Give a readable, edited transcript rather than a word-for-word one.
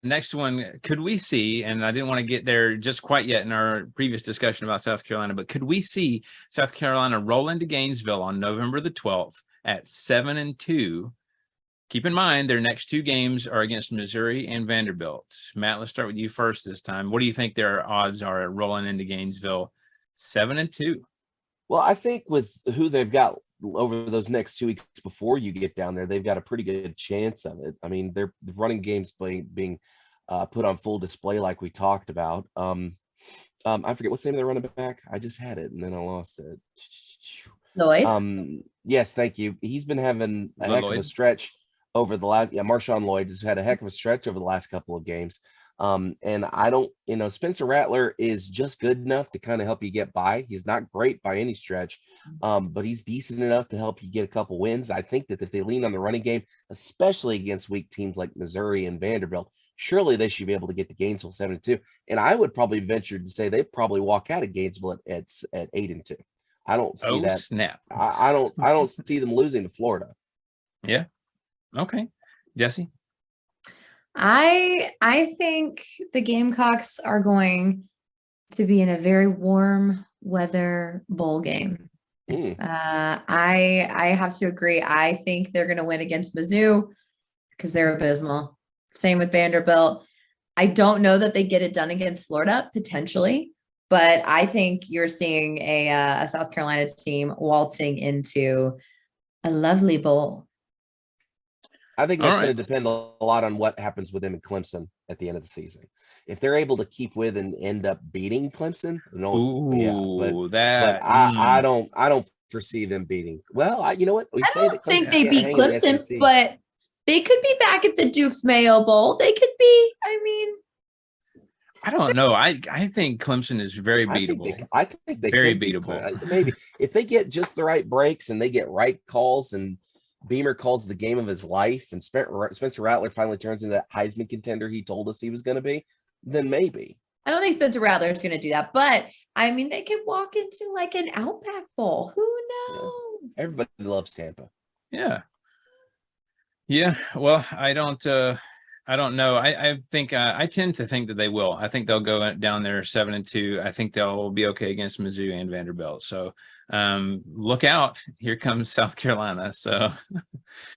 next one, could we see, and I didn't want to get there just quite yet in our previous discussion about South Carolina, but could we see South Carolina roll into Gainesville on November the 12th at 7-2? Keep in mind, their next two games are against Missouri and Vanderbilt. Matt, let's start with you first this time. What do you think their odds are at rolling into Gainesville 7-2? Well, I think with who they've got over those next 2 weeks before you get down there, they've got a pretty good chance of it. I mean, the running games being put on full display, like we talked about. I forget what's the name of the running back. I just had it and then I lost it. Lloyd. Yes, thank you. He's been having a heck of a stretch over the last. Yeah, Marshawn Lloyd has had a heck of a stretch over the last couple of games. And I don't, Spencer Rattler is just good enough to kind of help you get by. He's not great by any stretch, but he's decent enough to help you get a couple wins. I think that if they lean on the running game, especially against weak teams like Missouri and Vanderbilt, surely they should be able to get to Gainesville 7-2. And I would probably venture to say they probably walk out of Gainesville at 8-2. I don't see that. Snap. I don't see them losing to Florida. Yeah. Okay. Jesse? I think the Gamecocks are going to be in a very warm weather bowl game. I have to agree. I think they're going to win against Mizzou because they're abysmal. Same with Vanderbilt. I don't know that they get it done against Florida, potentially, but I think you're seeing a South Carolina team waltzing into a lovely bowl. I think that's going to depend a lot on what happens with them in Clemson at the end of the season. If they're able to keep with and end up beating Clemson, I don't foresee them beating. Well, you know what? I don't think they beat Clemson, but they could be back at the Duke's Mayo Bowl. They could be. I mean, I don't know. I think Clemson is very beatable. I think they very beatable. Maybe if they get just the right breaks and they get right calls and Beamer calls the game of his life and Spencer Rattler finally turns into that Heisman contender he told us he was going to be, then maybe. I don't think Spencer Rattler is going to do that, but I mean, they could walk into like an Outback Bowl. Who knows? Yeah. Everybody loves Tampa. Yeah. Yeah. Well, I don't know. I think I tend to think that they will. I think they'll go down there 7-2. I think they'll be okay against Mizzou and Vanderbilt. So look out. Here comes South Carolina. So